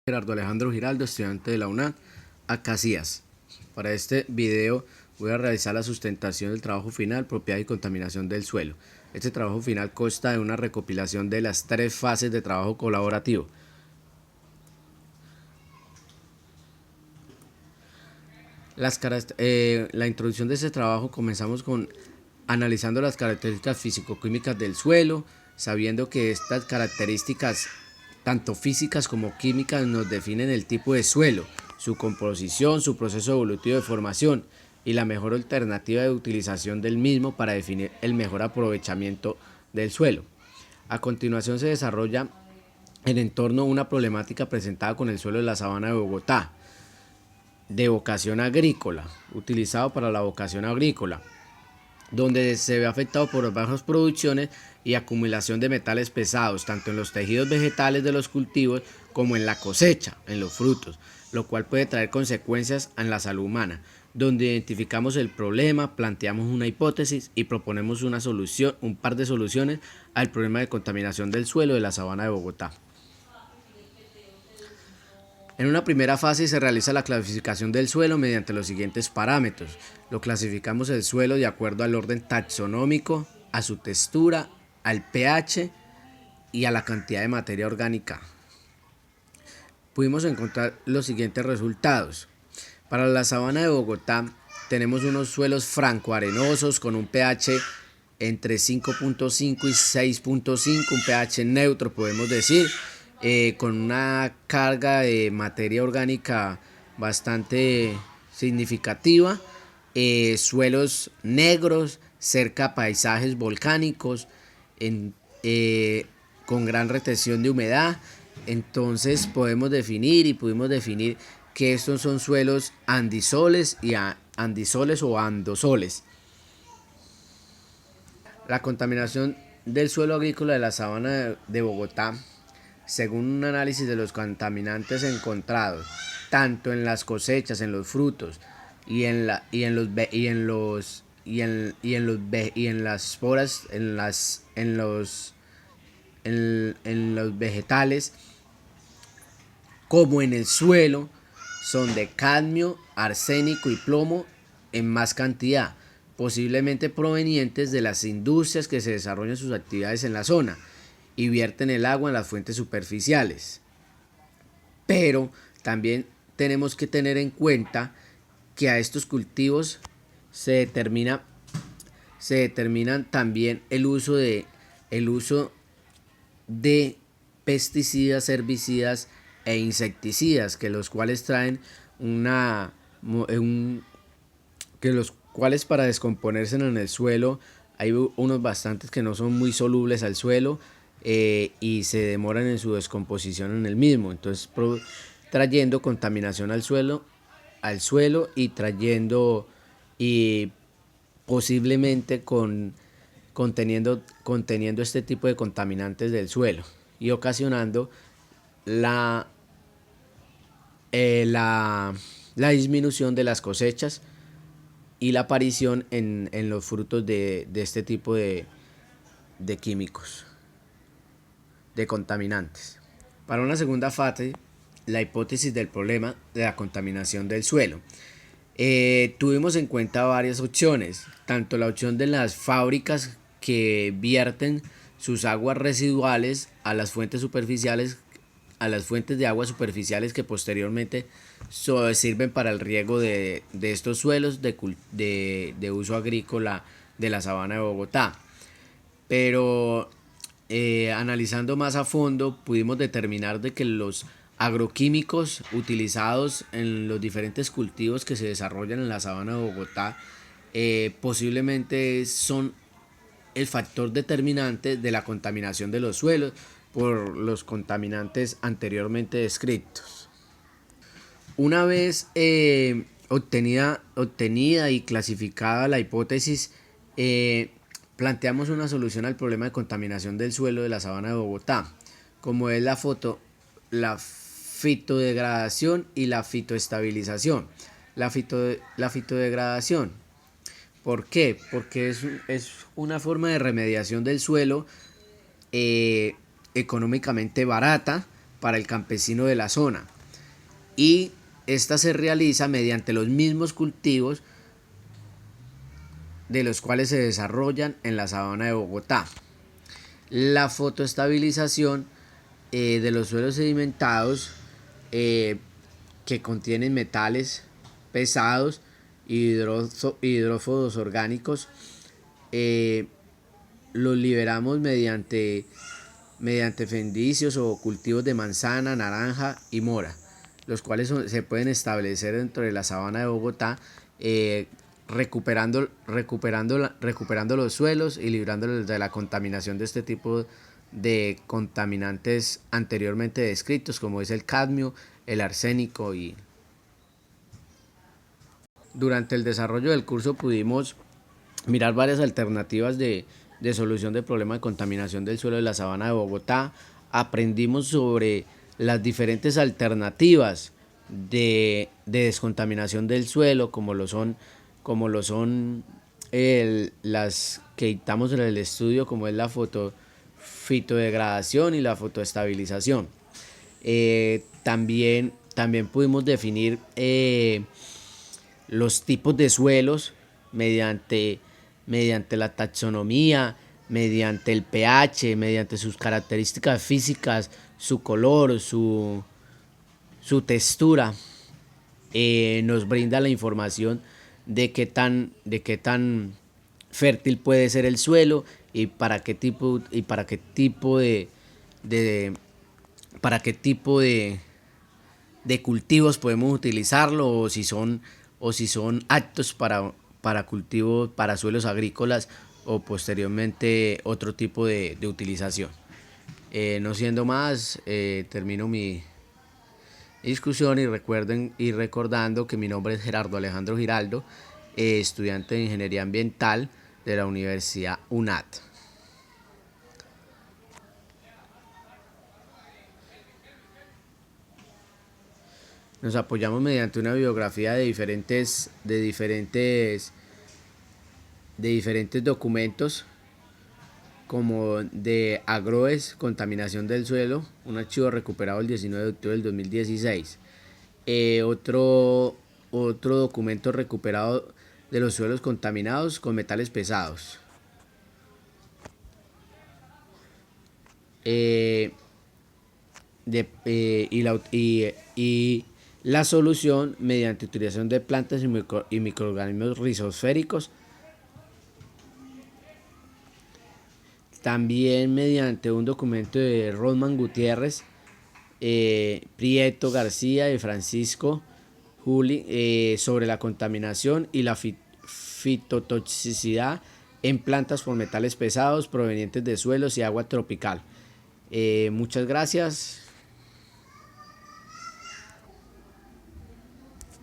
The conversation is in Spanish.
Gerardo Alejandro Giraldo, estudiante de la UNAM, Acacias. Para este video voy a realizar la sustentación del trabajo final, propiedad y contaminación del suelo. Este trabajo final consta de una recopilación de las 3 fases de trabajo colaborativo. La introducción de este trabajo comenzamos con analizando las características físico-químicas del suelo, sabiendo que estas características tanto físicas como químicas nos definen el tipo de suelo, su composición, su proceso evolutivo de formación y la mejor alternativa de utilización del mismo para definir el mejor aprovechamiento del suelo. A continuación se desarrolla en torno a una problemática presentada con el suelo de la sabana de Bogotá, de vocación agrícola, utilizado para la vocación agrícola, donde se ve afectado por bajas producciones y acumulación de metales pesados, tanto en los tejidos vegetales de los cultivos como en la cosecha, en los frutos, lo cual puede traer consecuencias en la salud humana. Donde identificamos el problema, planteamos una hipótesis y proponemos una solución, un par de soluciones al problema de contaminación del suelo de la sabana de Bogotá. En una primera fase se realiza la clasificación del suelo mediante los siguientes parámetros. Lo clasificamos el suelo de acuerdo al orden taxonómico, a su textura, al pH y a la cantidad de materia orgánica. Pudimos encontrar los siguientes resultados. Para la sabana de Bogotá tenemos unos suelos franco-arenosos con un pH entre 5.5 y 6.5, un pH neutro podemos decir, con una carga de materia orgánica bastante significativa, suelos negros cerca a paisajes volcánicos, con gran retención de humedad. Entonces pudimos definir que estos son suelos andisoles y andisoles o andosoles. La contaminación del suelo agrícola de la sabana de Bogotá, según un análisis de los contaminantes encontrados tanto en las cosechas, en los frutos y en las esporas, en los vegetales, como en el suelo, son de cadmio, arsénico y plomo en más cantidad, posiblemente provenientes de las industrias que se desarrollan sus actividades en la zona y vierten el agua en las fuentes superficiales. Pero también tenemos que tener en cuenta que a estos cultivos se determinan también el uso de pesticidas, herbicidas e insecticidas, que los cuales traen que los cuales para descomponerse en el suelo hay unos bastantes que no son muy solubles al suelo, y se demoran en su descomposición en el mismo, entonces trayendo contaminación al suelo y trayendo y posiblemente conteniendo este tipo de contaminantes del suelo y ocasionando la disminución de las cosechas y la aparición en los frutos de este tipo de químicos, de contaminantes. Para una segunda fase, la hipótesis del problema de la contaminación del suelo. Tuvimos en cuenta varias opciones, tanto la opción de las fábricas que vierten sus aguas residuales a las fuentes superficiales, a las fuentes de agua superficiales que posteriormente sirven para el riego de estos suelos de uso agrícola de la sabana de Bogotá. Pero analizando más a fondo pudimos determinar de que los agroquímicos utilizados en los diferentes cultivos que se desarrollan en la sabana de Bogotá posiblemente son el factor determinante de la contaminación de los suelos por los contaminantes anteriormente descritos. Una vez obtenida y clasificada la hipótesis, planteamos una solución al problema de contaminación del suelo de la sabana de Bogotá, como es la fitodegradación y la fitoestabilización. La fitodegradación, ¿por qué? Porque es una forma de remediación del suelo económicamente barata para el campesino de la zona, y esta se realiza mediante los mismos cultivos de los cuales se desarrollan en la sabana de Bogotá. La fotoestabilización de los suelos sedimentados que contienen metales pesados y hidrófodos orgánicos, los liberamos mediante fendicios o cultivos de manzana, naranja y mora, los cuales se pueden establecer dentro de la sabana de Bogotá, recuperando los suelos y librándolos de la contaminación de este tipo de contaminantes anteriormente descritos, como es el cadmio, el arsénico. Y durante el desarrollo del curso pudimos mirar varias alternativas de solución del problema de contaminación del suelo de la sabana de Bogotá. Aprendimos sobre las diferentes alternativas de descontaminación del suelo, como lo son las que dictamos en el estudio, como es la fitodegradación y la fotoestabilización. También pudimos definir los tipos de suelos mediante la taxonomía, mediante el pH, mediante sus características físicas, su color, su textura. Nos brinda la información de qué tan fértil puede ser el suelo y para qué tipo de cultivos podemos utilizarlo, o si son aptos para cultivos, para suelos agrícolas, o posteriormente otro tipo de utilización. No siendo más, termino mi discusión y recordando que mi nombre es Gerardo Alejandro Giraldo, estudiante de Ingeniería Ambiental de la Universidad UNAT. Nos apoyamos mediante una bibliografía de diferentes documentos, como de AGROES, contaminación del suelo, un archivo recuperado el 19 de octubre del 2016. Otro documento recuperado de los suelos contaminados con metales pesados. Y la solución mediante utilización de plantas y microorganismos rizosféricos. También mediante un documento de Rodman Gutiérrez, Prieto García y Francisco Juli, sobre la contaminación y la fitotoxicidad en plantas por metales pesados provenientes de suelos y agua tropical. Muchas gracias.